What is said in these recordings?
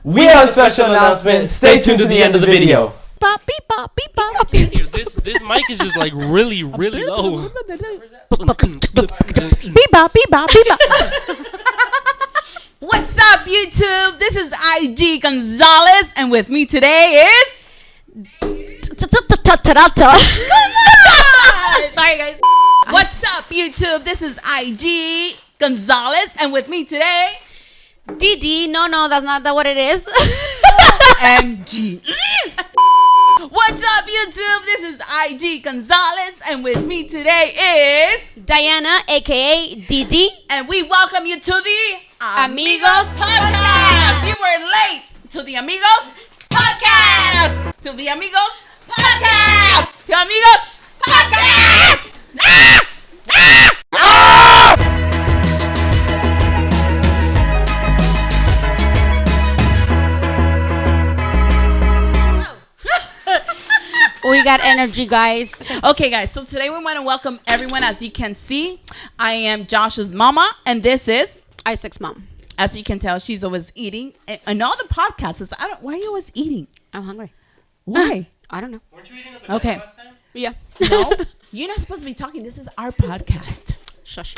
We have a special announcement. Stay tuned to the end of the video. Bop, beep, bop, beep, bop. This mic is just like really low. Beep, bop, beep, bop, beep, bop. What's up, YouTube? This is IG Gonzalez, and with me today is... Come on! Sorry, guys. What's up, YouTube? This is IG Gonzalez, and with me today... Didi, no, that's not what it is. OMG. What's up, YouTube? This is IG Gonzalez, and with me today is... Diana, a.k.a. Didi. And we welcome you to the Amigos Podcast. You were late to the Amigos Podcast. To the Amigos Podcast. The Amigos Podcast. We got energy, guys. Okay, guys, so today we want to welcome everyone. As you can see, I am Josh's mama, and this is Isaac's mom. As you can tell, she's always eating. And all the podcasts is, why are you always eating? I'm hungry. Why? I don't know. Weren't you eating at the Okay. last time? Yeah. No, you're not supposed to be talking. This is our podcast. Shush.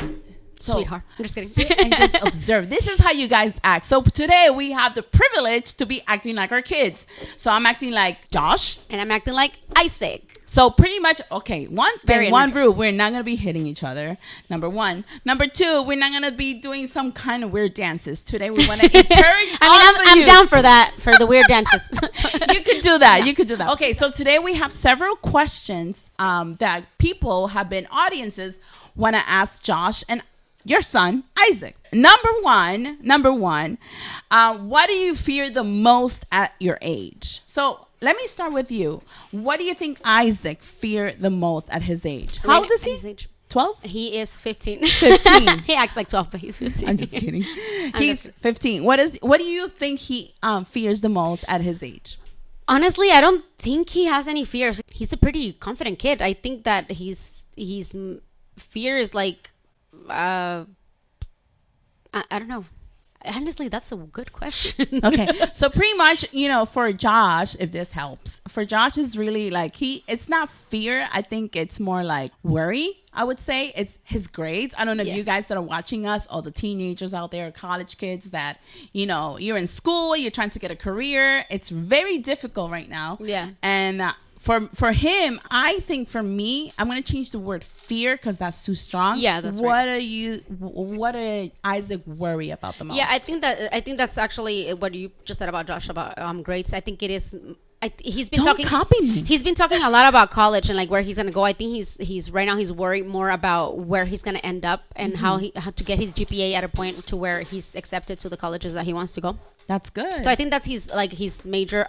So, Sweetheart. I'm just kidding. sit and just observe. This is how you guys act. So today we have the privilege to be acting like our kids. So I'm acting like Josh. And I'm acting like Isaac. So pretty much, okay, one Very thing, one energetic. rule, we're not going to be hitting each other. Number one. Number two, we're not going to be doing some kind of weird dances. Today we want to encourage I'm down for that, for the weird dances. You could do that. You could do that. Okay, so today we have several questions that people have been, audiences want to ask Josh and your son, Isaac. Number one, what do you fear the most at your age? So let me start with you. What do you think Isaac feared the most at his age? How old is he? 12? He is 15. 15. He acts like 12, but he's 15. I'm just kidding. He's 15. What do you think he fears the most at his age? Honestly, I don't think he has any fears. He's a pretty confident kid. I think that he's fear is like, I don't know. Honestly, that's a good question. Okay, so pretty much, for Josh, if this helps, for Josh is really like it's not fear. I think it's more like worry. I would say it's his grades. I don't know if you guys that are watching us, all the teenagers out there, college kids that, you're in school, you're trying to get a career. It's very difficult right now. Yeah. And for him, I think for me, I'm going to change the word fear because that's too strong. Yeah, that's right. What do Isaac worry about the most? Yeah, I think that's actually what you just said about Josh about grades. I think it is. He's been Don't copy me. He's been talking a lot about college and like where he's gonna go. I think he's right now he's worried more about where he's gonna end up and how to get his GPA at a point to where he's accepted to the colleges that he wants to go. That's good. So I think that's his major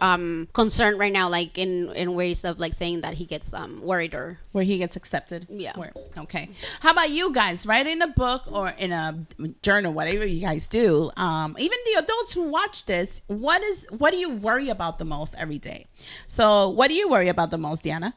concern right now, like in ways of like saying that he gets worried or where he gets accepted. Yeah. Okay. How about you guys? Write in a book or in a journal, whatever you guys do. Even the adults who watch this, what do you worry about the most every day? So what do you worry about the most, Diana?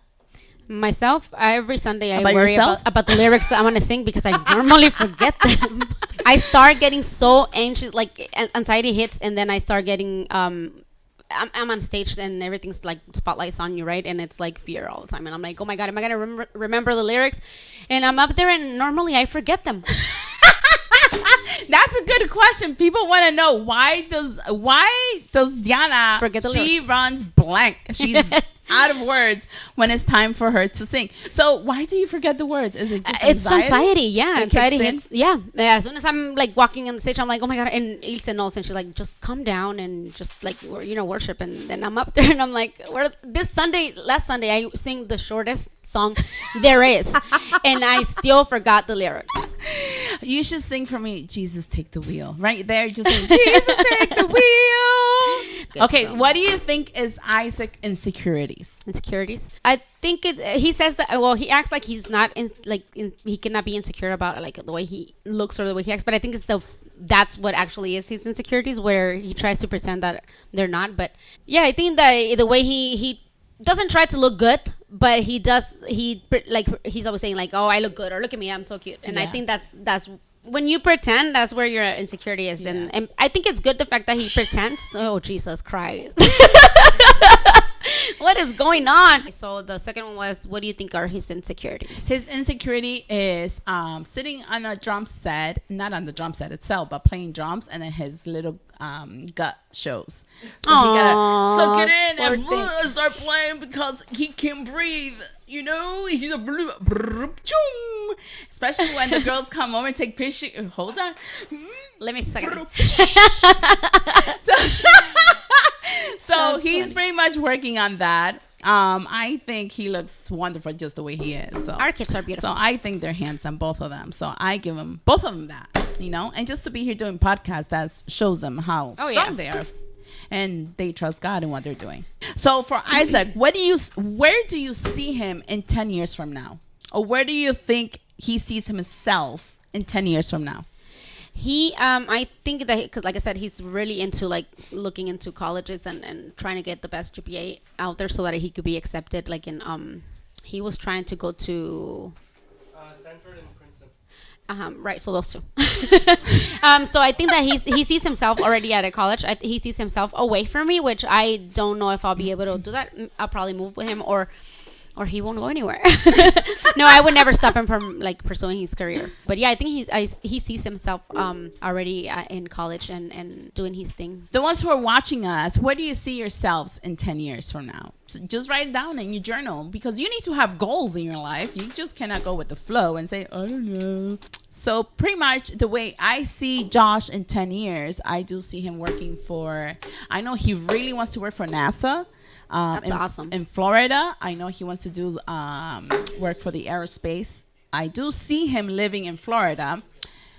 Myself, every Sunday I About worry yourself? about the lyrics that I want to sing because I normally forget them. I start getting so anxious, like anxiety hits, and then I start getting I'm on stage and everything's like spotlights on you, right? And it's like fear all the time, and I'm like, oh my god, am I gonna remember the lyrics? And I'm up there and normally I forget them. That's a good question. People want to know why does Diana Forget the she lyrics. runs blank. She's out of words when it's time for her to sing. So why do you forget the words? Is it just It's anxiety, yeah. It Anxiety kicks in? hits. Yeah. As soon as I'm like walking on the stage, I'm like, oh my god. And Ilse knows, and she's like, just calm down and just like worship. And then I'm up there and I'm like, last Sunday, I sing the shortest song there is, and I still forgot the lyrics. You should sing for me, Jesus Take the Wheel. Right there, just sing, Jesus Take the Wheel. Good Okay, song. what do you think is Isaac insecurities? Insecurities. I think he says that. Well, he acts like he's not he cannot be insecure about like the way he looks or the way he acts. But I think that's what actually is his insecurities, where he tries to pretend that they're not. But yeah, I think that the way he doesn't try to look good, but he does. He's always saying like, "Oh, I look good," or "Look at me, I'm so cute." And I Yeah. think that's when you pretend, that's where your insecurity is. And I think it's good the fact that he pretends. Oh, Jesus Christ. What is going on? So the second one was, what do you think are his insecurities? His insecurity is sitting on a drum set, not on the drum set itself, but playing drums, and then his little gut shows. So he gotta suck it in and start playing because he can't breathe. You know, he's a especially when the girls come over and take pictures. Hold on. Let me suck it. So he's pretty much working on that. I think he looks wonderful just the way he is. So our kids are beautiful. So I think they're handsome, both of them. So I give them both of them that, you know, and just to be here doing podcasts, that shows them how strong they are, and they trust God in what they're doing. So for Isaac, where do you see him in 10 years from now, or where do you think he sees himself in 10 years from now? I think that, because like I said, he's really into like looking into colleges and trying to get the best GPA out there so that he could be accepted. Like he was trying to go to Stanford and Princeton. Right, so those two. So I think that he sees himself already at a college. He sees himself away from me, which I don't know if I'll be able to do that. I'll probably move with him, or he won't go anywhere. No, I would never stop him from like pursuing his career. But yeah, I think he sees himself already in college and doing his thing. The ones who are watching us, where do you see yourselves in 10 years from now? So just write it down in your journal, because you need to have goals in your life. You just cannot go with the flow and say, I don't know. So pretty much the way I see Josh in 10 years, I do see him working I know he really wants to work for NASA. That's awesome. In Florida, I know he wants to do work for the aerospace. I do see him living in Florida.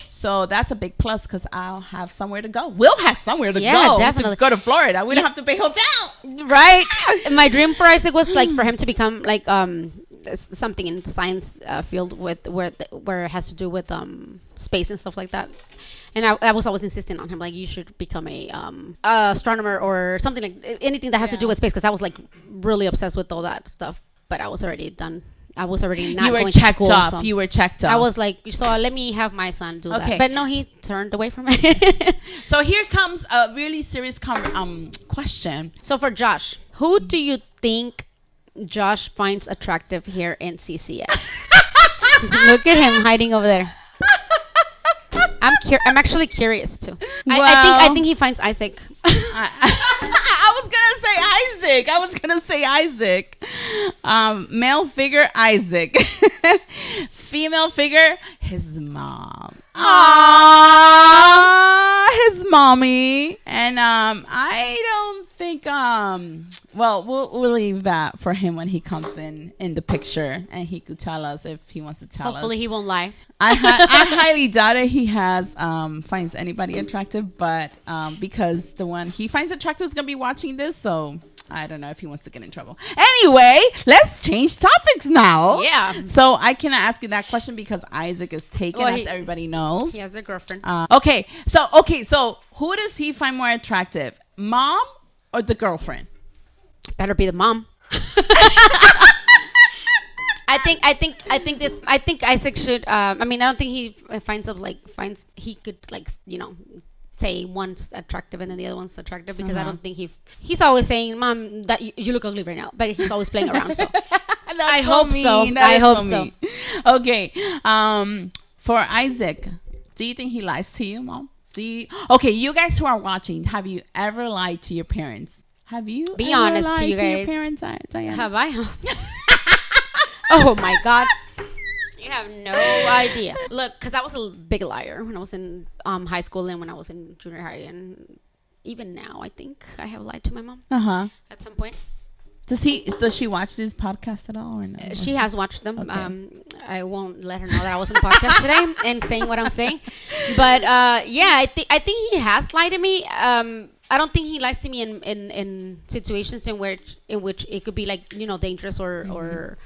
So that's a big plus, because I'll have somewhere to go. We'll have somewhere to go definitely. to go to Florida. We don't have to pay hotel. Right. My dream for Isaac was like for him to become like something in the science field with where it has to do with space and stuff like that. And I was always insisting on him, like, you should become a astronomer or something, like anything that had to do with space, because I was like really obsessed with all that stuff. But I was already done. I was already not going to school. So you were checked off. I was like, so let me have my son do that. But no, he turned away from it. So here comes a really serious question. So for Josh, who do you think Josh finds attractive here in CCS? Look at him hiding over there. I'm actually curious too. I think he finds Isaac. I was gonna say Isaac. Male figure, Isaac. Female figure, his mom. His mommy. And I don't think well, we'll leave that for him when he comes in the picture, and he could tell us if he wants to tell us. Hopefully he won't lie. I highly doubt it. He finds anybody attractive, but because the one he finds attractive is gonna be watching this, so I don't know if he wants to get in trouble. Anyway, let's change topics now. Yeah. So I cannot ask you that question because Isaac is taken, as everybody knows. He has a girlfriend. Okay. So who does he find more attractive, mom or the girlfriend? Better be the mom. I think Isaac should. I don't think he finds he could say one's attractive and then the other one's attractive, because I don't think he's always saying, Mom, that you look ugly right now, but he's always playing around. So I hope so. Okay. For Isaac, do you think he lies to you, Mom? Okay, you guys who are watching, have you ever lied to your parents? Have you be ever honest lied to you guys? Your parents, Diana? Have I? Oh my God. You have no idea. Look, because I was a big liar when I was in high school and when I was in junior high, and even now I think I have lied to my mom at some point. Does she watch this podcast at all or no? She has watched them. Okay. I won't let her know that I was in the podcast today and saying what I'm saying. But I think he has lied to me. I don't think he lies to me in situations in which it could be like, dangerous or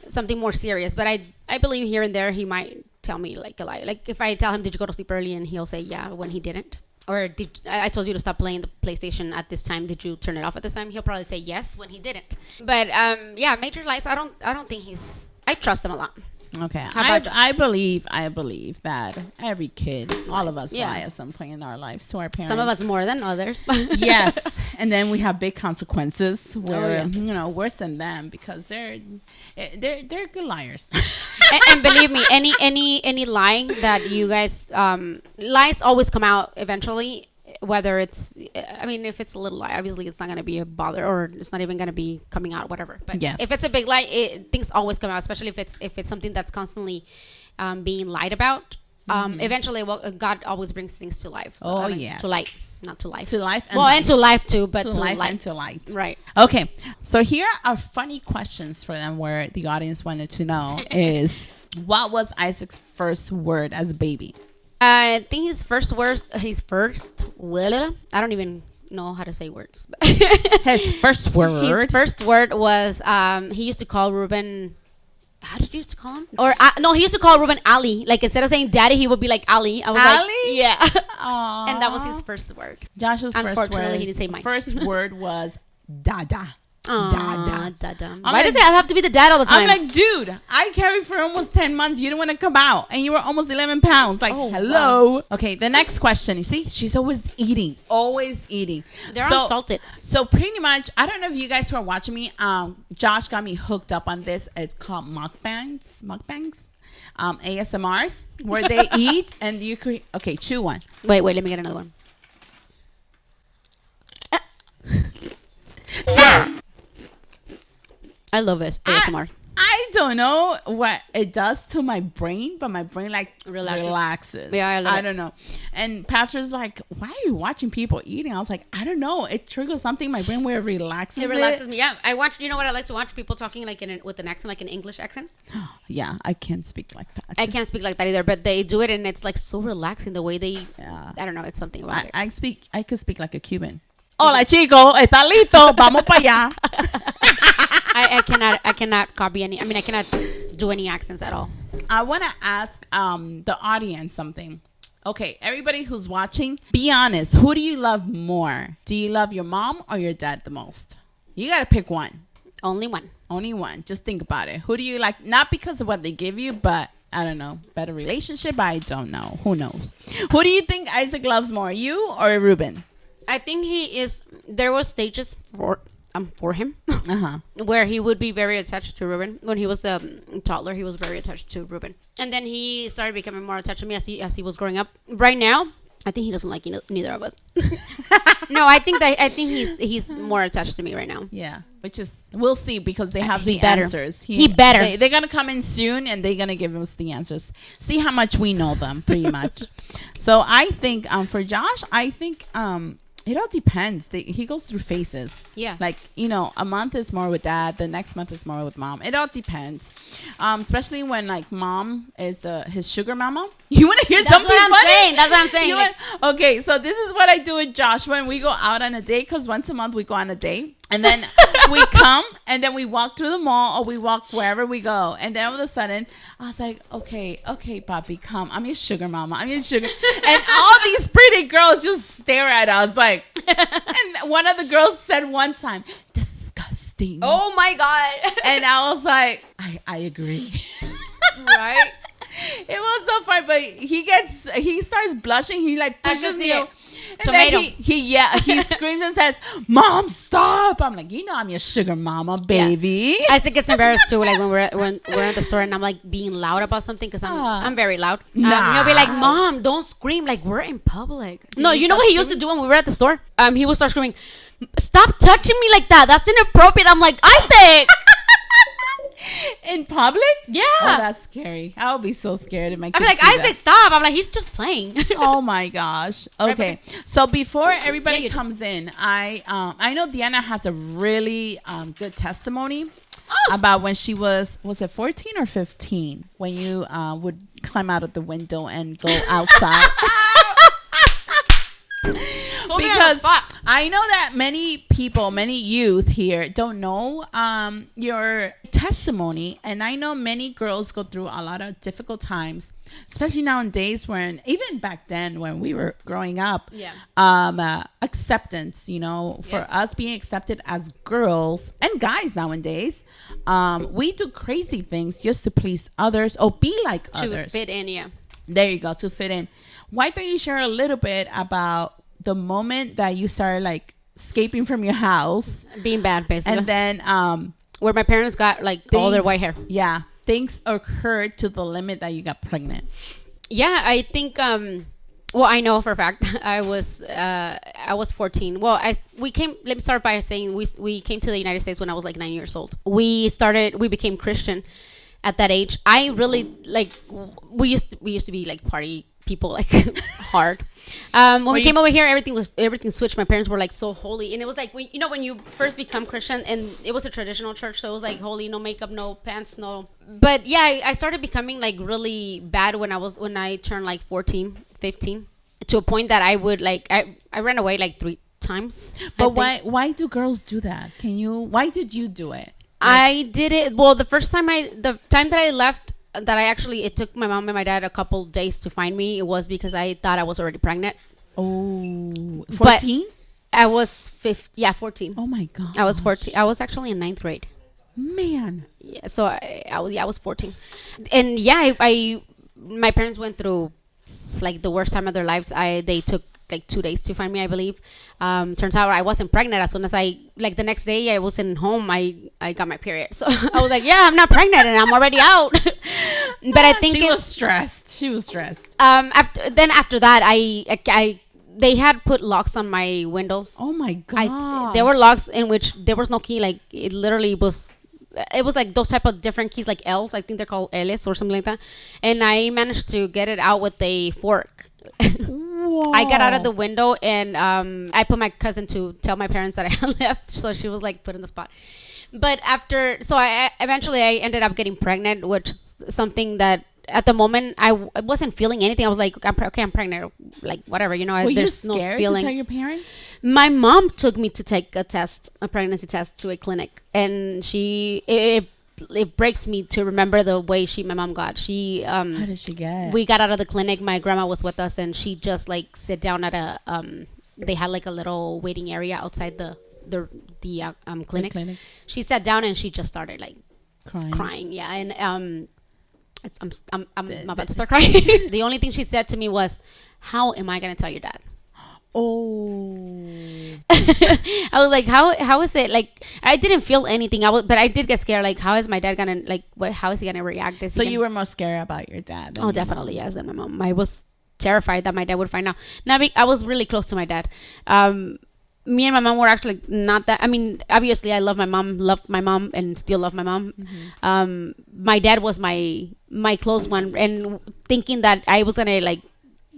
something more serious. But I believe here and there he might tell me like a lie. Like if I tell him, did you go to sleep early? And he'll say yeah when he didn't. Or I told you to stop playing the PlayStation at this time. Did you turn it off at this time? He'll probably say yes when he didn't. But major lies. I don't think I trust him a lot. Okay. How about I believe that every kid, all of us lie at some point in our lives to our parents. Some of us more than others. Yes. And then we have big consequences where, worse than them because they're good liars. And believe me, any lie that you guys lies always come out eventually. Whether it's, I mean, if it's a little lie, obviously it's not going to be a bother, or it's not even going to be coming out, whatever. But if it's a big lie, things always come out, especially if it's something that's constantly being lied about. Eventually, God always brings things to life. So, to light, not to life. To life. And and to life too, but to life light. and to light. Right. Okay. So here are funny questions for them where the audience wanted to know is, what was Isaac's first word as a baby? I think his first, I don't even know how to say words. His first word? His first word was, he used to call Ruben, how did you used to call him? Or, no, he used to call Ruben Ali. Like, instead of saying daddy, he would be like Ali. I was Ali? like, yeah. Aww. And that was his first word. Josh's Unfortunately, he didn't say mine. first word was dada. Dada. Why like, does it have to be the dad all the time? I'm like, dude, I carried for almost 10 months. You didn't want to come out. And you were almost 11 pounds. Like, hello. Wow. Okay, the next question. You see, she's always eating. Always eating. They're unsalted. So pretty much, I don't know if you guys who are watching me, Josh got me hooked up on this. It's called mukbangs. ASMRs, where they eat and you could, okay, chew one. Wait, let me get another one. I love it. ASMR. I don't know what it does to my brain, but my brain like relaxes. Yeah, I don't know. And pastor's like, why are you watching people eating? I was like, I don't know. It triggers something in my brain where it relaxes. It relaxes me. Yeah, I watch. You know what I like to watch? People talking like with an accent, like an English accent. Yeah, I can't speak like that. I can't speak like that either, but they do it, and it's like so relaxing the way they. Yeah. I don't know. It's something about it. I could speak like a Cuban. Hola, chico, está listo, vamos para allá. I cannot copy any. I mean, I cannot do any accents at all. I want to ask the audience something. Okay, everybody who's watching, be honest. Who do you love more? Do you love your mom or your dad the most? You got to pick one. Only one. Only one. Just think about it. Who do you like? Not because of what they give you, but I don't know. Better relationship? I don't know. Who knows? Who do you think Isaac loves more, you or Ruben? I think he is. There were stages for him where he would be very attached to Ruben. When he was a toddler, he was very attached to Ruben, and then he started becoming more attached to me as he was growing up. Right now, I think he doesn't like neither of us. No, I think he's more attached to me right now. Yeah, which is, we'll see, because they have the better. answers. He better. They're gonna come in soon and they're gonna give us the answers. See how much we know them, pretty much. So I think for Josh, I think it all depends. He goes through phases. Yeah. Like, a month is more with dad. The next month is more with mom. It all depends. Especially when, like, mom is his sugar mama. You want to hear something funny? That's what I'm saying. Okay, so this is what I do with Josh when we go out on a date. Because once a month we go on a date. And then we come and then we walk through the mall or we walk wherever we go. And then all of a sudden, I was like, okay, papi, come. I'm your sugar mama. I'm your sugar. And all these pretty girls just stare at us like. And one of the girls said one time, disgusting. Oh, my God. And I was like, I agree. Right? It was so funny, but he starts blushing. He like pushes me. And Tomato. then he screams and says, "Mom, stop!" I'm like, I'm your sugar mama, baby. Yeah. Isaac gets embarrassed too, like when we're at the store and I'm like being loud about something because I'm very loud. He'll be like, "Mom, don't scream! Like we're in public." No, you know what he used to do when we were at the store? He would start screaming, "Stop touching me like that! That's inappropriate!" I'm like, Isaac. In public? Yeah. Oh, that's scary. I would be so scared if my kids I'm like, do Isaac, that. Stop. I'm like, he's just playing. Oh my gosh. Okay. So before everybody comes in, I know Deanna has a really good testimony about when she was it 14 or 15 when you would climb out of the window and go outside. Because I know that many people, many youth here don't know your testimony, and I know many girls go through a lot of difficult times especially nowadays when, even back then when we were growing up, acceptance, for us being accepted as girls and guys nowadays, we do crazy things just to please others or be like others. To fit in, yeah. There you go, to fit in. Why don't you share a little bit about the moment that you started like escaping from your house, being bad, basically, and then where my parents got like all their white hair. Yeah, things occurred to the limit that you got pregnant. Yeah, I think. Well, I know for a fact I was 14. Well, we came. Let me start by saying we came to the United States when I was like 9 years old. We became Christian at that age. I really like. We used to be like party people, like hard. When we came over here, everything switched. My parents were like so holy, and it was like when you first become Christian, and it was a traditional church, so it was like holy, no makeup, no pants, no. But yeah, I started becoming like really bad when I turned like 14, 15, to a point that I would like I ran away like 3 times. But why do girls do that? Why did you do it? I did it. Well, the time that I left. It took my mom and my dad a couple days to find me. It was because I thought I was already pregnant. Oh, 14? I was 14. Oh my God. I was 14. I was actually in 9th grade. Man. Yeah, so I was 14. And yeah, my parents went through like the worst time of their lives. They took like 2 days to find me, I believe. Turns out I wasn't pregnant. As soon as the next day I wasn't home, I got my period. So I was like, yeah, I'm not pregnant and I'm already out. But I think she was stressed. After that, they had put locks on my windows. Oh my God. There were locks in which there was no key. Like it literally was. It was like those type of different keys, like L's. I think they're called L's or something like that. And I managed to get it out with a fork. I got out of the window, and I put my cousin to tell my parents that I had left. So she was like put in the spot. But I eventually ended up getting pregnant, which is something that at the moment I wasn't feeling anything. I was like, I'm pregnant, like whatever, Were you scared to tell your parents? My mom took me to take a pregnancy test, to a clinic, and it breaks me to remember the way my mom got. How did she get? We got out of the clinic. My grandma was with us, and she just like sit down at a they had like a little waiting area outside the clinic. She sat down and she just started like crying. Yeah, and I'm about to start crying. The only thing she said to me was, "How am I gonna tell your dad?" Oh. I was like, how is it? Like, I didn't feel anything. But I did get scared. Like, how is my dad gonna how is he gonna react? So you were more scared about your dad? Oh, definitely, yes, than my mom. I was terrified that my dad would find out. Now, I was really close to my dad. Me and my mom were actually not that. I mean, obviously, I loved my mom, and still love my mom. Mm-hmm. My dad was my close one, and thinking that I was gonna like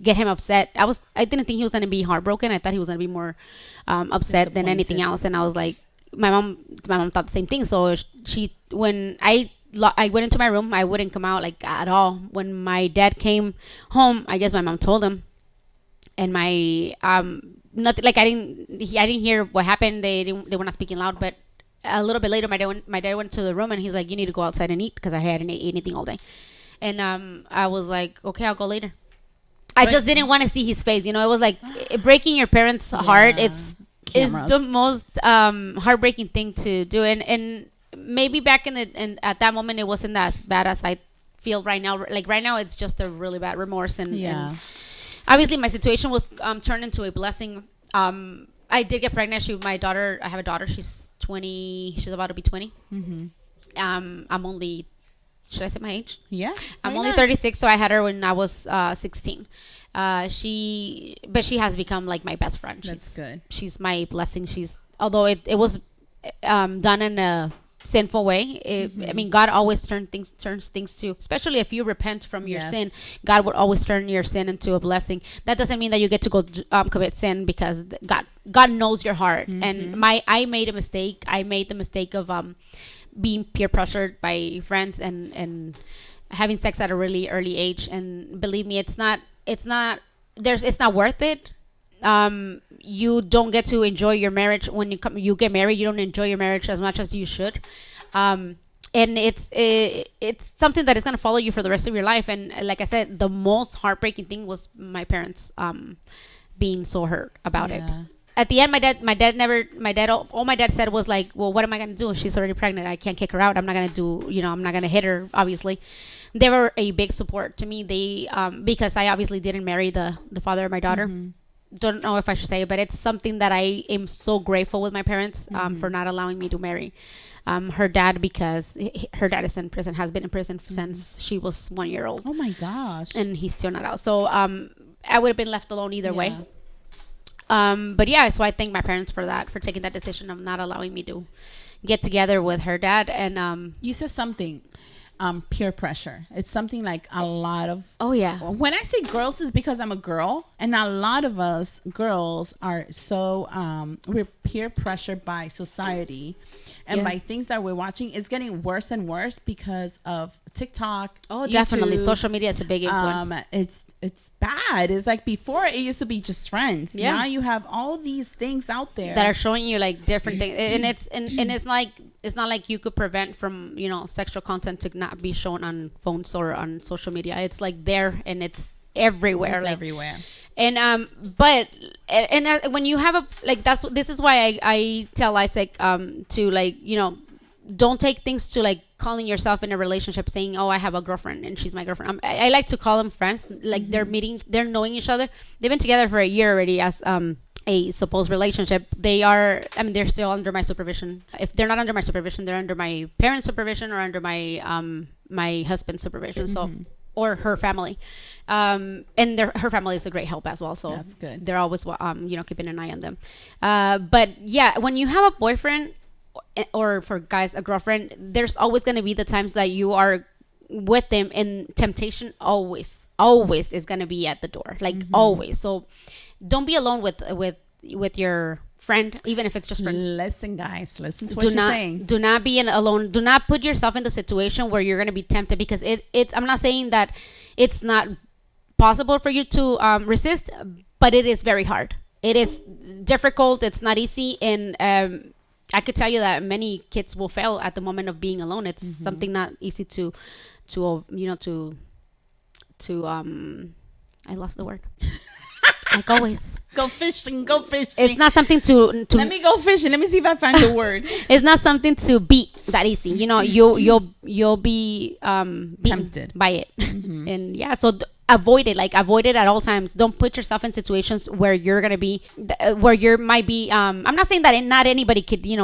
get him upset. I didn't think he was gonna be heartbroken. I thought he was gonna be more upset than anything else. And I was like, my mom thought the same thing. So when I went into my room, I wouldn't come out like at all. When my dad came home, I guess my mom told him, and my nothing, like I didn't hear what happened. They were not speaking loud. But a little bit later, my dad went to the room, and he's like, you need to go outside and eat, because I hadn't ate anything all day. And I was like, okay, I'll go later. I just didn't want to see his face. It was like breaking your parents' heart. Is the most heartbreaking thing to do. And maybe back at that moment, it wasn't as bad as I feel right now. Like right now, it's just a really bad remorse. And obviously, my situation was turned into a blessing. I did get pregnant. My daughter. I have a daughter. She's 20. She's about to be 20. Mm-hmm. I'm only. Should I say my age? Yeah. I'm only 36, so I had her when I was 16. She has become like my best friend. That's good. She's my blessing. Although it was done in a sinful way. I mean, God always turns things to, especially if you repent from your sin, God would always turn your sin into a blessing. That doesn't mean that you get to go commit sin, because God knows your heart. Mm-hmm. And I made a mistake. I made the mistake of being peer pressured by friends and having sex at a really early age. And believe me, it's not worth it. You don't get to enjoy your marriage when you get married. You don't enjoy your marriage as much as you should. and it's something that is going to follow you for the rest of your life. And like I said, the most heartbreaking thing was my parents being so hurt about it. At the end, my dad all my dad said was like, well, what am I going to do? She's already pregnant. I can't kick her out. I'm not going to do, I'm not going to hit her, obviously. They were a big support to me. They, because I obviously didn't marry the father of my daughter. Don't know if I should say it, but it's something that I am so grateful with my parents for not allowing me to marry her dad, because her dad is in prison, has been in prison since she was 1 year old. Oh my gosh. And he's still not out. So I would have been left alone either way. But yeah, so I thank my parents for that, for taking that decision of not allowing me to get together with her dad. And you said something, peer pressure. It's something like a lot of. Oh yeah. When I say girls, is because I'm a girl, and a lot of us girls are so we're peer pressured by society. And by things that we're watching, it's getting worse and worse because of TikTok. Oh, YouTube. Definitely. Social media is a big influence. It's bad. It's like before it used to be just friends. Yeah. Now you have all these things out there that are showing you like different things, and it's like, it's not like you could prevent from sexual content to not be shown on phones or on social media. It's like there, and it's everywhere. It's everywhere. And but when you have this is why I tell Isaac to like, don't take things to like calling yourself in a relationship saying, oh, I have a girlfriend and she's my girlfriend. I like to call them friends. Like they're knowing each other. They've been together for a year already as a supposed relationship. They're still under my supervision. If they're not under my supervision, they're under my parents' supervision or under my husband's supervision. So, or her family. And her family is a great help as well. So that's good. They're always, keeping an eye on them. But yeah, when you have a boyfriend, or for guys, a girlfriend, there's always going to be the times that you are with them, and temptation always is going to be at the door, like always. So don't be alone with your friend, even if it's just friends. Listen, guys, listen to what she's saying. Do not be alone. Do not put yourself in the situation where you're going to be tempted, because I'm not saying that it's not possible for you to resist, but it is very hard. It is difficult. It's not easy. And I could tell you that many kids will fail at the moment of being alone. It's something not easy to I lost the word. Like always. Go fishing. It's not something to let me go fishing. Let me see if I find the word. It's not something to beat that easy. You'll be tempted by it. And yeah, so avoid it. Like avoid it at all times. Don't put yourself in situations where you're gonna be, where you might be. I'm not saying that not anybody could be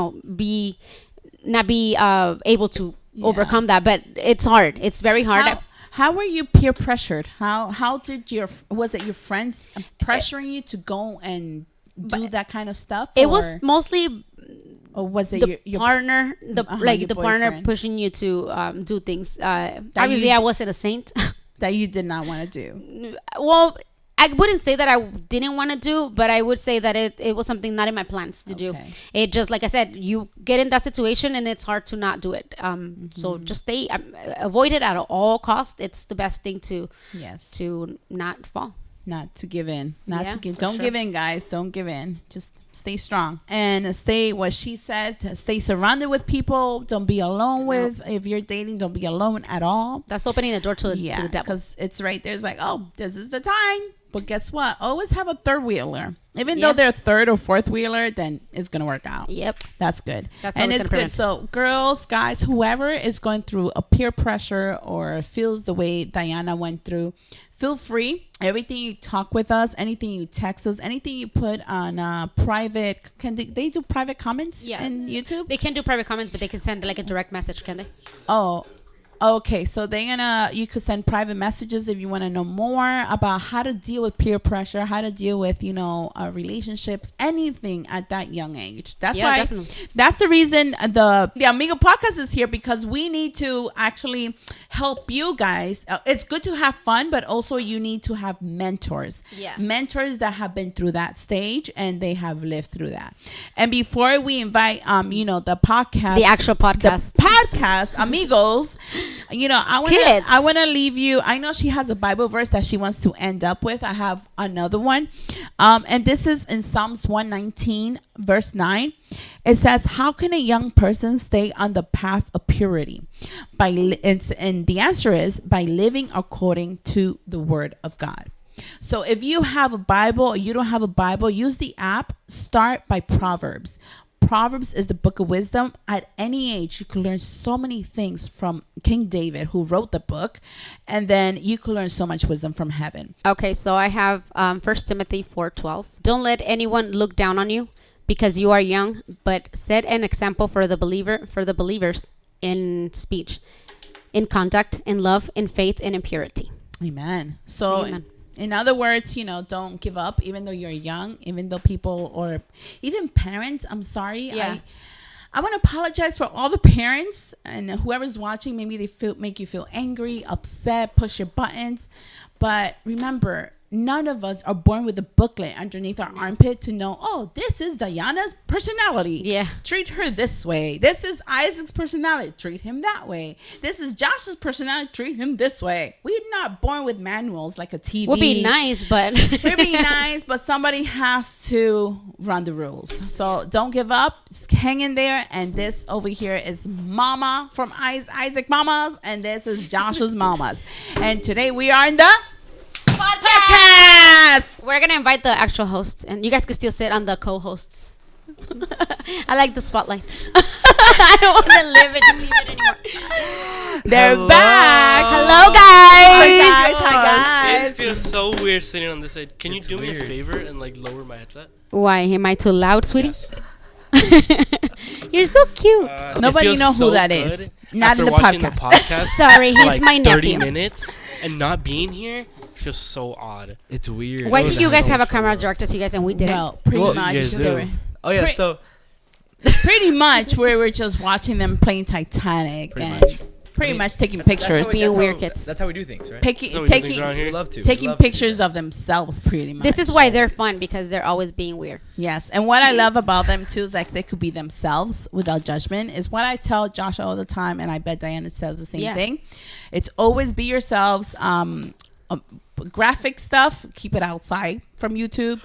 able to overcome that, but it's hard. It's very hard. How were you peer pressured? How did was it your friends pressuring you to go and do that kind of stuff? It was mostly, or was it your partner, the partner pushing you to do things. Obviously, I wasn't a saint. That you did not want to do. Well, I wouldn't say that I didn't want to do, but I would say that it was something not in my plans to do. It just, like I said, you get in that situation and it's hard to not do it. So just avoid it at all costs. It's the best thing to not fall. Not to give in. Don't give in, guys. Don't give in. Just stay strong and stay, what she said, stay surrounded with people. Don't be alone with, if you're dating, don't be alone at all. That's opening the door to the devil. Because it's right there. It's like, oh, this is the time. But guess what? Always have a third wheeler. Even though they're third or fourth wheeler, then it's going to work out. Yep. That's good. And it's good. So girls, guys, whoever is going through a peer pressure or feels the way Diana went through, feel free. Everything you talk with us, anything you text us, anything you put on private, can they do private comments in YouTube? They can do private comments, but they can send like a direct message, can they? Oh, okay, so you could send private messages if you want to know more about how to deal with peer pressure, how to deal with, relationships, anything at that young age. That's why, definitely. That's the reason the Amigo podcast is here, because we need to actually help you guys. It's good to have fun, but also you need to have mentors. Yeah. Mentors that have been through that stage and they have lived through that. And before we invite, the podcast. The actual podcast. The podcast, Amigos. Kids. I want to leave you. I know she has a Bible verse that she wants to end up with. I have another one. And this is in Psalms 119, verse 9. It says, how can a young person stay on the path of purity? And the answer is by living according to the word of God. So if you have a Bible or you don't have a Bible, use the app. Start by Proverbs. Proverbs is the book of wisdom. At any age, you can learn so many things from King David, who wrote the book. And then you can learn so much wisdom from heaven. Okay, so I have 1 Timothy 4:12. Don't let anyone look down on you because you are young, but set an example for the believers in speech, in conduct, in love, in faith, and in purity. Amen. So Amen. In other words, don't give up, even though you're young, even though people or even parents, I'm sorry. Yeah. I want to apologize for all the parents and whoever's watching. Maybe they make you feel angry, upset, push your buttons. But remember, none of us are born with a booklet underneath our armpit to know, oh, this is Diana's personality. Yeah. Treat her this way. This is Isaac's personality. Treat him that way. This is Josh's personality. Treat him this way. We're not born with manuals like a TV. We'll be nice, but We'll be nice, but somebody has to run the rules. So don't give up. Just hang in there. And this over here is Mama from Isaac Mamas, and this is Joshua's Mamas. And today we are in the podcast. we're gonna invite the actual hosts, and you guys can still sit on the co-hosts. I like the spotlight. I don't want to leave it anymore. They're back. Hello, guys. Hi, It guys. feels so weird sitting on this side. Can you It's do me a weird. favor and like lower my headset? Why am I too loud, sweetie? Yes. You're so cute. It Nobody feels know who so that good is. Not after in the watching podcast. The podcast Sorry, for he's like my 30 nephew. minutes and not being here feels so odd. It's weird. Why It did was you guys so have a much fun, camera though. directed to you guys and we didn't? Well, pretty Well, much. you guys they do. were- Oh yeah, Pre- so pretty much we were just watching them playing Titanic Pretty and much. pretty I mean, much taking pictures. Being weird kids. That's how we do things, right? That's how we do things around We here. love to. Taking We love to do pictures that. of themselves, pretty much. This is why they're fun, because they're always being weird. Yes, and what I love about them too is like they could be themselves without judgment. Is what I tell Josh all the time, and I bet Diana says the same Yeah. thing. It's always be yourselves. Graphic stuff, keep it outside from YouTube.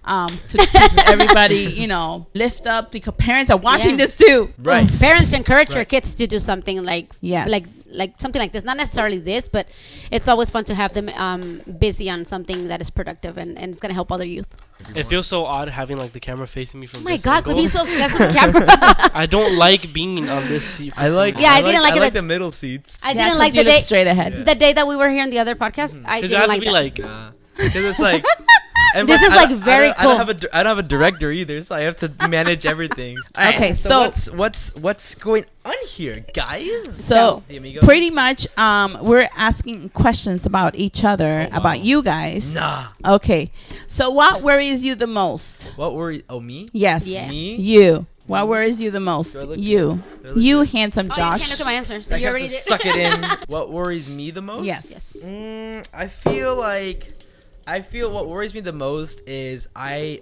To keep everybody, lift up. The parents are watching Yeah. this too. Right. Parents encourage your Right. kids to do something like Yes. like something like this. Not necessarily this, but it's always fun to have them busy on something that is productive and it's gonna help other youth. It feels so odd having like the camera facing me from Oh my this God, angle. could be so obsessed with the camera. I don't like being on this seat. for I some like. reason. Yeah, I didn't like I it like that- the middle seats. I Yeah, didn't 'cause like you the look day straight ahead. the day that we were here in the other podcast. I 'Cause didn't you have like to be that. like, Because it's like. And This plus, is, I like, don't- very I don't cool. I don't have a director either, so I have to manage everything. Okay, so so- what's going on here, guys? So The Amigos? pretty much, we're asking questions about each other, about you guys. Nah. Okay, so what worries you the most? What were? Oh, me? Yes, Yeah. Me? you. What worries you the most? Do I look You, good? Do I look you, good? handsome Oh, you can't Josh. look at my answer. So I you have already to did. suck it in. What worries me the most? Yes. I feel what worries me the most is I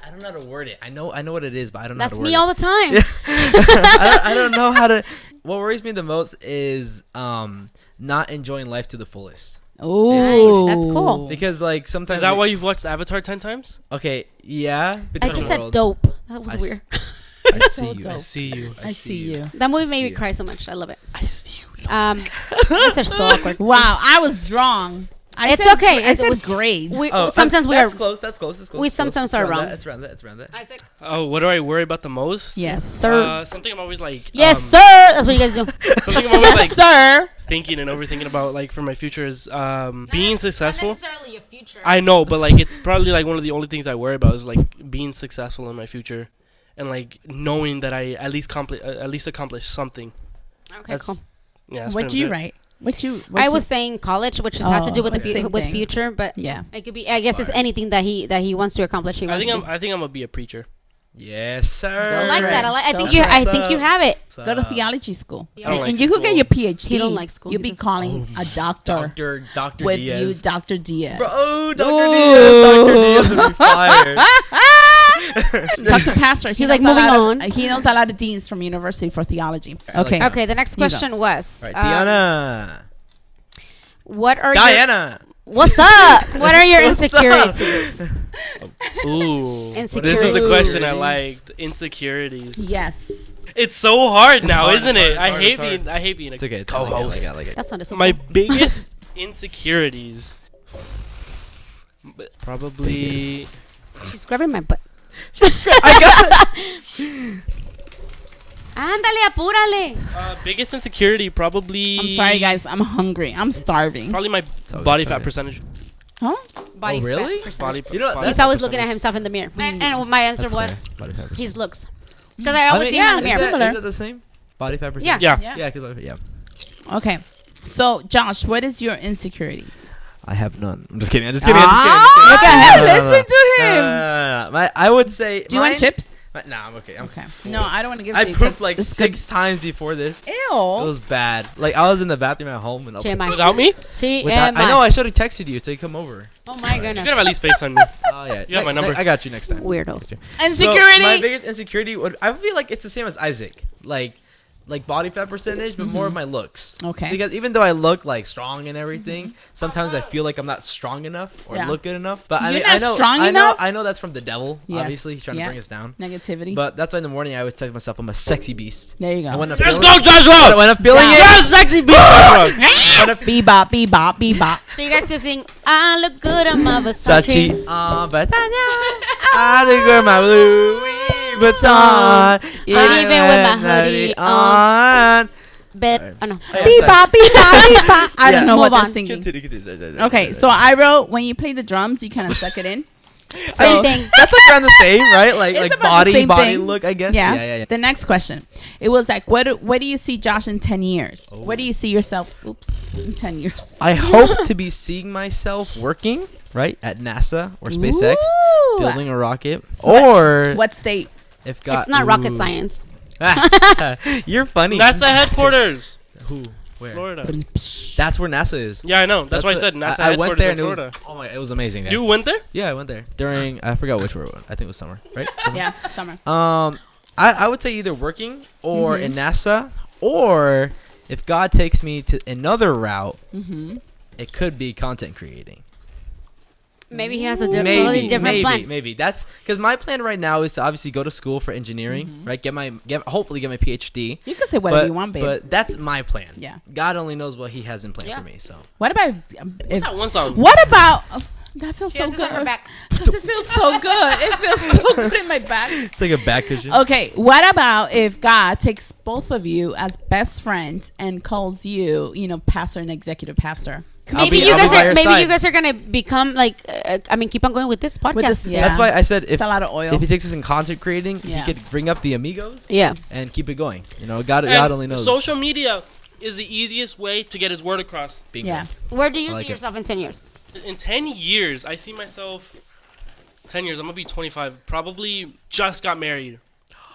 don't know how to word it. I know what it is, but I don't know That's how to word me it. all the time. I don't know how to. What worries me the most is not enjoying life to the fullest. Ooh, Nice, that's cool. Because like sometimes is that why you've watched Avatar 10 times? Okay, yeah. I different just said world. dope. That was I weird. I see you. dope. I see you. I see you. That movie I made see me you. cry so much. I love it. I see you. These are so awkward. Wow, I was wrong. I It's said, okay. I It said was- grades. Sometimes we are. That's close. That's close. That's close. we It's close. sometimes It's are around wrong. that, It's around that. It's around that. Isaac. Oh, what do I worry about the most? Yes, sir. Something I'm always like. Yes, um, sir. That's what you guys do. Something I'm always Yes, like sir. thinking and overthinking about like for my future is being successful. Not necessarily your future. I know, but like it's probably like one of the only things I worry about is like being successful in my future, and like knowing that I at least accomplish something. Okay, cool. Yeah. that's What'd pretty you much it. write? What you? I was saying college, which has to do with the same with thing. future, but Yeah. it could be. I guess it's anything that he wants to accomplish. He I wants think to. I'm gonna be a preacher. Yes, sir. I like that. I think Go you. for it. I think you have it. Go to theology school. I don't like And you could get school. your PhD. He don't like school. You'll be calling a doctor Dr. with Diaz. you, Dr. Diaz. Bro, oh, Dr. Ooh. Diaz. Dr. Diaz would be fired. Talk to pastor. He's like, moving on. He knows a lot of deans from university for theology. Okay. that. Okay. The next You go. question was. All right, Diana. What are Diana. What's up? What are your What's up? insecurities? Ooh. Insecurities. This is the question I liked. Insecurities. Yes. It's so hard now, hard, isn't it's it? hard, I it's hate hard. being. I hate being a It's okay. It's co-host. I like it. That's not a My biggest insecurities, probably. She's grabbing my butt. I got Ándale, apúrale. Biggest insecurity, probably. I'm sorry, guys. I'm hungry. I'm starving. Probably my okay, body it's fat okay. percentage. Huh? Body Oh, really? fat percentage. Body. You know, body He's fat always looking at percentage. himself in the mirror. And my answer That's was fair. Body fat percentage. his looks. Because I always see him in the yeah, mirror. similar. Is that the same? Body fat Yeah. percentage? Yeah. Yeah, 'cause yeah. Okay. So, Josh, what is your insecurities? I have none. I'm just kidding. I'm just kidding. Look at him. No, no, no, Listen to him. I would say. Do you want chips? Nah, I'm okay. Okay. No, I don't want to give it I to you. pooped 'cause like it's 6 times before this. good. It Ew. was bad. Like I was in the bathroom at home and I was TMI. Without me, without, I know I should have texted you so you come over. Oh my you goodness. could have at least FaceTime me. Oh yeah, You have my number. I got you next time. Weirdos. Insecurity. So, my biggest insecurity would I feel like it's the same as Isaac. Like body fat percentage, but more of my looks. Okay. Because even though I look like strong and everything, sometimes I feel like I'm not strong enough or Yeah. look good enough. But I You're mean, not I know, strong I know, enough? I know that's from the devil. Yes, Obviously, he's trying yeah. to bring us down. Negativity. But that's why in the morning I always tell myself I'm a sexy beast. there you go. And when I'm Let's feeling, go, Joshua. when I'm feeling Down. it, Yes, sexy bitch. Bebop, bebop, bebop. So you guys could sing I look good on my Sachi, Versace. but I think we're my Louis Vuitton. But even with my hoodie on. Bet. Sorry. Oh no. Oh, yeah, Bebop, bebop, bebop. I don't know Move what they're on. singing. Continue. Okay, so I wrote when you play the drums, you kind of suck it in. Same So thing. That's like around the same, right? Like It's like about the same body thing. look, I guess. yeah. Yeah. The next question, it was like, what do you see Josh in 10 years? Where do you see yourself? Oops, in 10 years. I hope to be seeing myself working right at NASA or SpaceX, Ooh. building a rocket, or What state? if God. It's not rocket Ooh. science. You're funny. That's the headquarters. Who? Where? Florida. That's where NASA is. Yeah, I know. That's why I what- said NASA I went headquarters there in and it was, Florida. oh my, it was amazing. There. You went there? Yeah, I went there during I forgot which word. I think it was summer, right? Summer? Yeah, summer. I would say either working or in NASA, or if God takes me to another route, it could be content creating. Maybe he has a totally different plan. Maybe that's because my plan right now is to obviously go to school for engineering, right? Hopefully get my PhD. You can say whatever you want, babe. But that's my plan. Yeah. God only knows what He has in plan Yeah. for me. So What about What's that one song? What about that feels She so has this on her good back. because it feels so good. It feels so good in my back. it's like a back cushion. Okay, what about if God takes both of you as best friends and calls you, pastor and executive pastor? Maybe I'll you be guys by are. your Maybe side. you guys are gonna become like. Keep on going with this podcast. With this, yeah. That's why I said It's a lot of oil. if He takes us in content creating, Yeah. He could bring up the Amigos Yeah. and keep it going. God And only knows. Social media is the easiest way to get his word across. Bingo. Yeah. Where do you I like see it. yourself in 10 years? In 10 years, I see myself. 10 years, I'm gonna be 25. Probably just got married.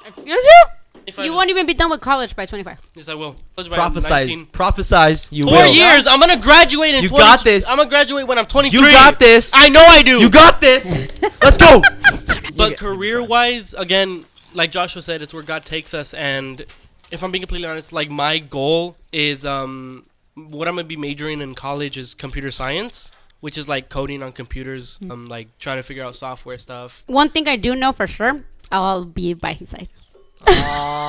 Excuse you? If You won't even be done with college by 25. Yes, I will. College by Prophesize. 19. Prophesize. You 4 will. years. I'm gonna graduate in. You 20 got this. I'm gonna graduate when I'm 23. You got this. I know I do. You got this. Let's go. But career-wise, again, like Joshua said, it's where God takes us. And if I'm being completely honest, like my goal is what I'm gonna be majoring in college is computer science, which is like coding on computers. Like trying to figure out software stuff. One thing I do know for sure, I'll be by his side.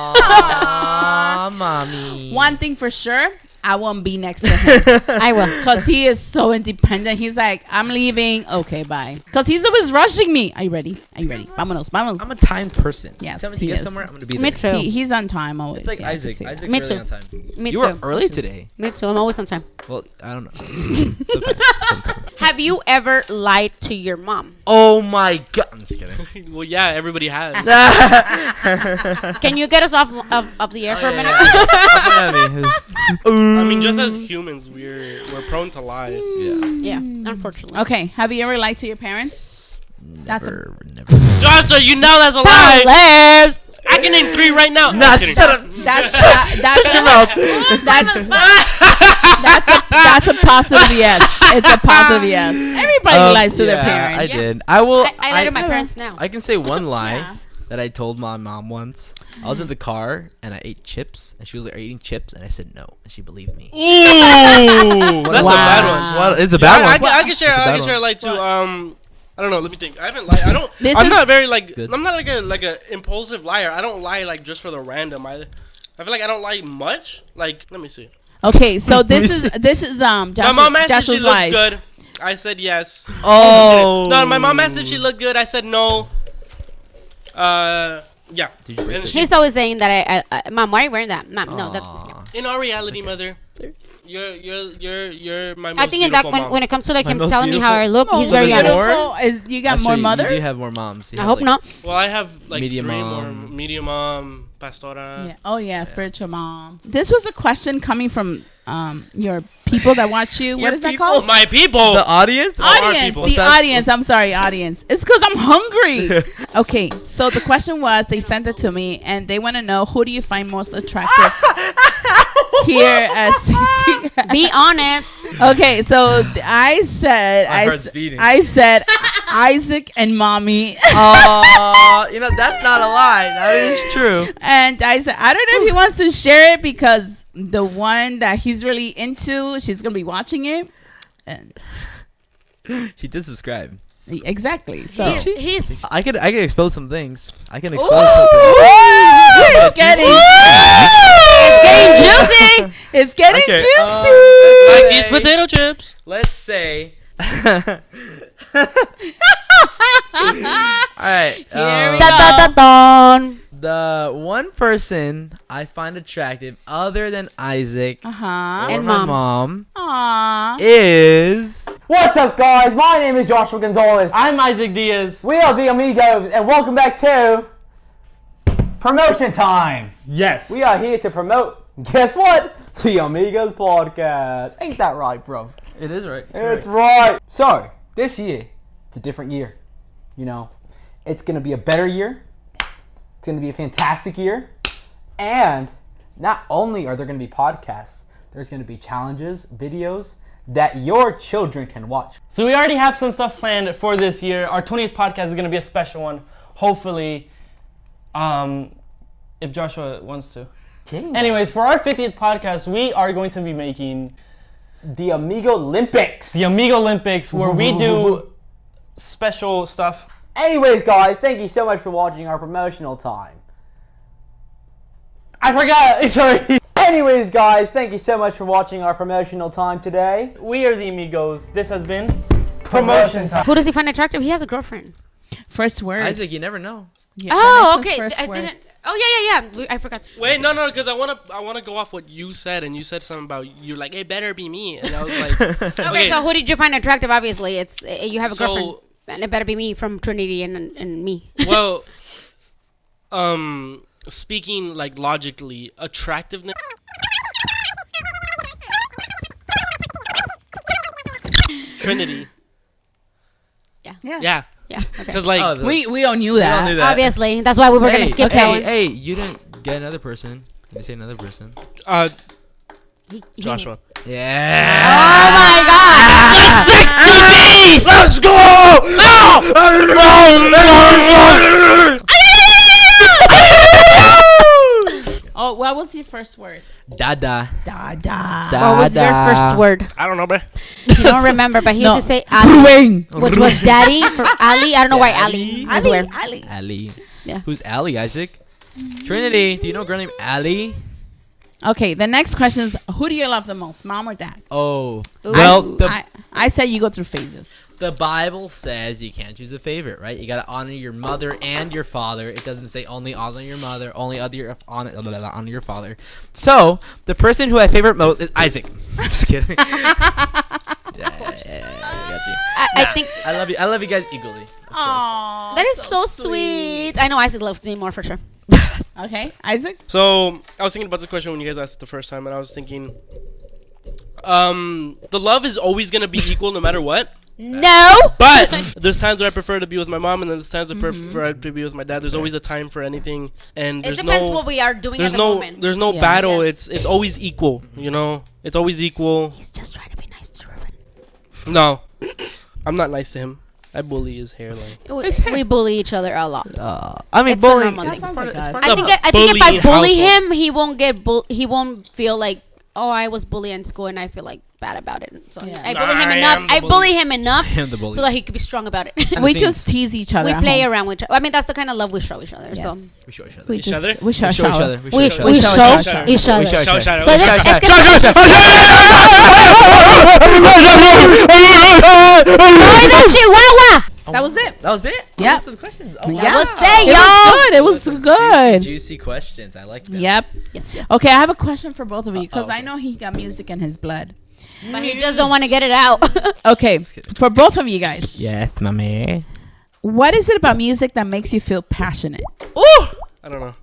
Aww, mommy. One thing for sure, I won't be next to him I will. because he is so independent. He's like, I'm leaving. Okay, bye. Because he's always rushing me. Are you ready? Are you ready? Vámonos, vámonos. I'm a timed person. Yes, Tell me to he get is. somewhere, I'm gonna be Me there. too. He's on time always. It's like Yeah, I could Isaac. see that. Isaac's Me really too. on time. Me You too. were early today. Me too. I'm always on time. Well, I don't know. Have you ever lied to your mom? Oh my god! I'm just kidding. Well, yeah, everybody has. Can you get us off of the air for a minute? I mean, just as humans, we're prone to lie. Yeah. Yeah, unfortunately. Okay, have you ever lied to your parents? Never. Joshua, you know that's a lie. Lives. I can name 3 right now. Nah, I'm kidding. shut up. That's your mouth. that's a positive yes. It's a positive yes. Everybody lies to their parents. I did. I will. I lie to my parents now. I can say one lie Yeah. that I told my mom once. I was in the car and I ate chips, and she was like, "Are you eating chips?" And I said no, and she believed me. Ooh, that's a bad one. Well, it's a bad one. I can share. It's a I bad can share one. like to I don't know. Let me think. I haven't lied. I don't. This I'm is- not very like. Good. I'm not like a impulsive liar. I don't lie like just for the random. I feel like I don't lie much. Like, let me see. Okay, so this is My mom asked if Joshua's she looked lies. good. I said yes. Oh. No, my mom asked if she looked good. I said no. Yeah. Did you break And it? she- He's always saying that Mom, why are you wearing that? Mom, no, that. in our reality, mother, you're my most I think in that beautiful mom. when it comes to like My him most telling me how I look, Oh, he's very beautiful. honest. You got Actually, more You mothers? do have more moms. You I have, hope like, not. Well, I have like Medium 3 more. mom. Medium mom, pastora. Yeah. Oh yeah, spiritual mom. This was a question coming from your people that watch you. What is that called? My people. The audience. our Audience, people. the That's- audience. I'm sorry, audience. It's because I'm hungry. Okay, so the question was, they sent it to me, and they want to know, who do you find most attractive here at CC? Be honest. Okay, so I said, My heart's beating. I said Isaac and mommy, You know, that's not a lie. That is true. and I said I don't know if he wants to share it because the one that he's really into, she's gonna be watching it, and She did subscribe. exactly. So He's I could expose some things. I can expose Ooh, some things. it's getting juicy. it's getting Okay, juicy. Like these potato chips. Let's say. Alright. Here we Da, da, da, don. The one person I find attractive other than Isaac Uh or huh. And my mom. Aww. is. What's up, guys? My name is Joshua Gonzalez. I'm Isaac Diaz. We are the Amigos, and welcome back to Promotion Time. Yes. We are here to promote, guess what? The Amigos podcast. Ain't that right, bro? It is right. It's right. So, this year, it's a different year. You know, it's going to be a better year. It's going to be a fantastic year. And not only are there going to be podcasts, there's going to be challenges, videos that your children can watch. So we already have some stuff planned for this year. Our 20th podcast is going to be a special one. Hopefully, if Joshua wants to. Kidding. Anyways, for our 50th podcast, we are going to be making The Amigo Olympics. the Amigo Olympics, where we do special stuff. Anyways, guys, thank you so much for watching our promotional time. I forgot. Sorry. Anyways, guys, thank you so much for watching our promotional time today. We are the Amigos. This has been Promotion Time. Who does he find attractive? He has a girlfriend. First word. Isaac, you never know. Yeah, Oh, that's his okay. first I word. didn't. Oh yeah. I forgot. To, Wait, no, because I wanna go off what you said, and you said something about you like it better be me, and I was like, Okay, so who did you find attractive? Obviously, it's you have a So- girlfriend, and it better be me from Trinity and me. well, speaking like logically, attractiveness. Trinity. Yeah. Yeah, Yeah. Okay. because like Oh, the- We all knew we that. all knew that. Obviously, that's why we were gonna skip that one. Hey, you didn't get another person. You say another person. He- Joshua. Yeah. Oh my God! Let's go! Oh, what was your first word? Dada. Da da. What was your first word? I don't know, bro. You don't remember, but he No. used to say Ali, Ruing. which was daddy for Ali. I don't know why Daddy. Ali. That's Ali. weird. Ali. Ali. Yeah. Who's Ali, Isaac? Trinity. Do you know a girl named Ali? Okay, the next question is, who do you love the most, mom or dad? Oh. Ooh. Well, I said you go through phases. the Bible says you can't choose a favorite, right? You gotta honor your mother and your father. It doesn't say only honor your mother, only honor your father. So the person who I favorite most is Isaac. Just kidding. Yeah, I got you. I think I love you guys equally. Of course. Aww, that is so sweet. I know Isaac loves me more for sure. Okay, Isaac. So I was thinking about this question when you guys asked it the first time, and I was thinking, the love is always gonna be equal no matter what. No. But there's times where I prefer to be with my mom, and then there's times I prefer to be with my dad. There's always a time for anything, and It there's depends no what we are doing at there's the no moment. there's no Yeah. battle. Yes. It's always equal. You know, it's always equal. He's just trying to be nice to Ruben. No, I'm not nice to him. I bully his hairline. We bully each other a lot. I mean, It's a bullying. normal That thing. sounds like us. I think if I bullying bully household. him, he won't feel like, oh, I was bullied in school and I feel like bad about it. So Yeah. I bully him I enough. am the I bully. bully him enough I am the bully. so that he could be strong about it. We scenes. just tease each other. We at play home. around with each other. I mean, that's the kind of love we show each other. Yes. So We show each other. We Each just other? we show We show each other. we show each we other. show each other. each We other. show each other. So es que ¡Ay, de Chihuahua! That was it. That was it? Yeah. Those are the questions. Oh, Yeah. was it, It y'all. was good. It was Juicy, good. juicy questions. I like that. Yep. Yes, yes. Okay, I have a question for both of you because okay. I know he got music in his blood. But he just don't want to get it out. Okay, kidding. for both of you guys, Yes, mommy. what is it about music that makes you feel passionate? Ooh, I don't know.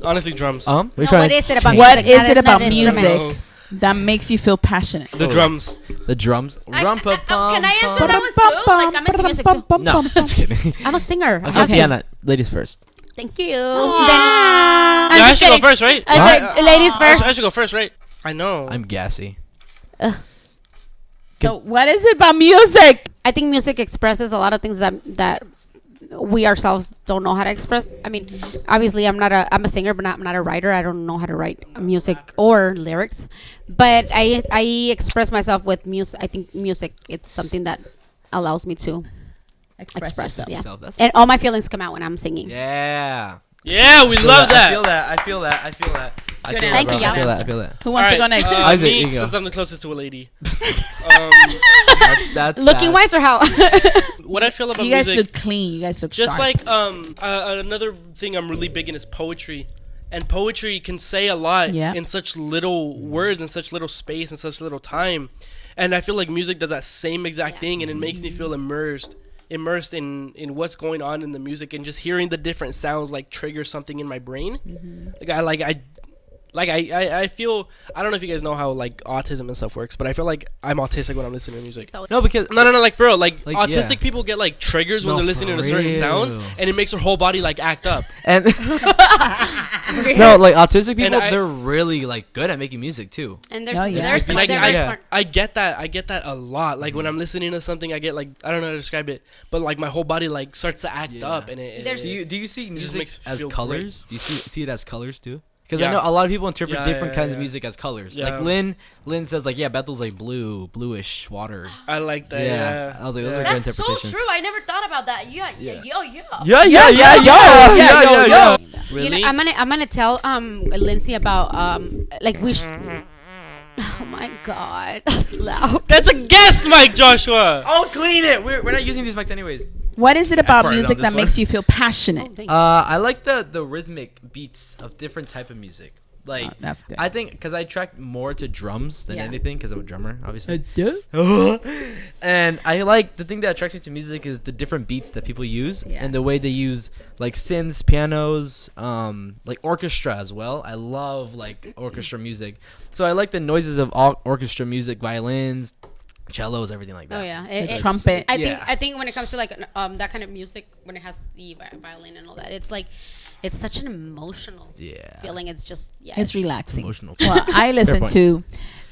Honestly, drums. We're No, trying what is it about What music? is it about Not an music instrument. that makes you feel passionate? The drums. the drums. Can I answer Rum-pa-pum-pum. that one too? Like, I'm into music too. No, I'm just kidding. I'm a singer. Okay, Okay. Diana, ladies first. Thank you. Aww. Then, I'm Yeah, I just should go kidding. first, right? I said ladies first. I should go first, right? I know. I'm gassy. So, what is it about music? I think music expresses a lot of things that we ourselves don't know how to express. I mean, obviously, I'm a singer, but I'm not a writer. I don't know how to write music or lyrics, but I express myself with music. I think music it's something that allows me to express. yourself. Yeah, So that's- and all my feelings come out when I'm singing. Yeah. Yeah, we I feel love I that. feel that. I feel that. I feel that. I Good feel answer. that. Thank you, bro. I feel y'all. that. I feel that. Who wants to go Alright, next? Isaac, me, you go. since I'm the closest to a lady. That's Looking sad. wise or how? What I feel about You guys music, look clean. You guys look just sharp. like another thing I'm really big in is poetry. And poetry can say a lot Yeah. in such little words, in such little space, in such little time. And I feel like music does that same exact thing, and it makes me feel immersed in what's going on in the music, and just hearing the different sounds like triggers something in my brain. I feel, I don't know if you guys know how like autism and stuff works, but I feel like I'm autistic when I'm listening to music. So- No, because No, like for real, like autistic yeah. people get like triggers when No, they're listening to for certain real. sounds, and it makes their whole body like act up. and no, like autistic people, I- they're really like good at making music too. And they're Oh, yeah. they're smart. Like, They're I- very yeah. smart. I get that a lot. Like when I'm listening to something, I get like, I don't know how to describe it, but like my whole body like starts to act Yeah. up, and it There's- Do you see just music makes me as feel colors? Do you see it as colors too? Because Yeah. I know a lot of people interpret Yeah, different yeah, kinds yeah. of music as colors. Yeah. Like Lynn says like, yeah, Bethel's like bluish water. I like that. Yeah. Yeah, I was like, those yeah. are good That's so interpretations. true. I never thought about that. Yeah. Yeah. Really? You know, I'm gonna tell Lindsay about like we. Oh my God, that's loud. That's a guest mic, Joshua. Oh, clean it. We're not using these mics anyways. what is it about farted music on that this makes one. you feel passionate? I like the rhythmic beats of different type of music. Like That's good. I think because I attract more to drums than Yeah. anything because I'm a drummer, obviously. And I like the thing that attracts me to music is the different beats that people use Yeah. and the way they use like synths, pianos, like orchestra as well. I love like orchestra music, so I like the noises of all orchestra music, violins, cellos, everything like that. Oh yeah, The trumpet. I think when it comes to like that kind of music, when it has the violin and all that, it's like it's such an emotional Yeah. feeling. It's just It's relaxing. Emotional. Well, I listen point. to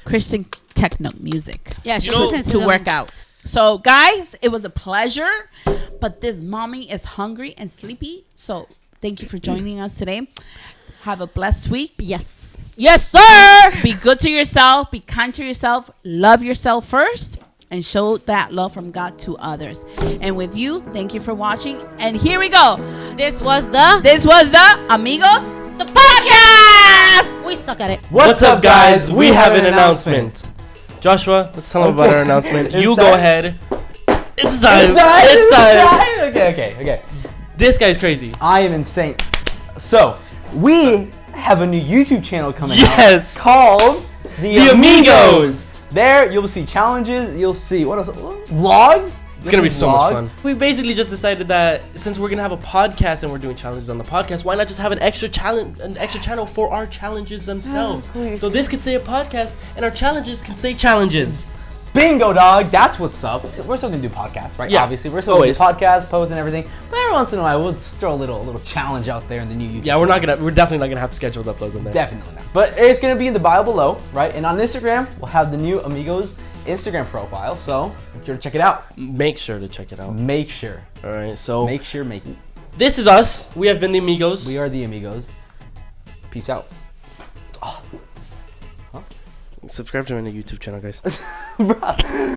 Christian techno music yeah. She You know, listens to them. work out. So, guys, it was a pleasure. But this mommy is hungry and sleepy. So, thank you for joining us today. Have a blessed week. Yes, yes, sir. Be good to yourself. Be kind to yourself. Love yourself first. And show that love from God to others. And with you, thank you for watching. And here we go. This was the Amigos, the podcast. we suck at it. What's up, guys? We have an announcement. Joshua, let's tell them about our announcement. You go ahead. It's time. It's time. Okay. This guy's crazy. I am insane. So, we have a new YouTube channel coming Yes. out called The Amigos. There, you'll see challenges. You'll see what else? Vlogs. It's gonna be This is so much vlogs. fun. We basically just decided that since we're gonna have a podcast and we're doing challenges on the podcast, why not just have an extra channel for our challenges themselves? So this could say a podcast, and our challenges can say challenges. Bingo, dog. That's what's up. We're still gonna do podcasts, right? Yeah, Obviously, we're still always. gonna do podcasts, posts, and everything. But every once in a while, we'll just throw a little challenge out there in the new YouTube. Yeah, we're definitely not gonna have scheduled uploads in there. Definitely not. But it's gonna be in the bio below, right? And on Instagram, we'll have the new Amigos Instagram profile. So make sure to check it out. Make sure to check it out. Make sure. All right, so Make it. this is us. We have been the Amigos. We are the Amigos. Peace out. Subscribe to my YouTube channel, guys. Bruh.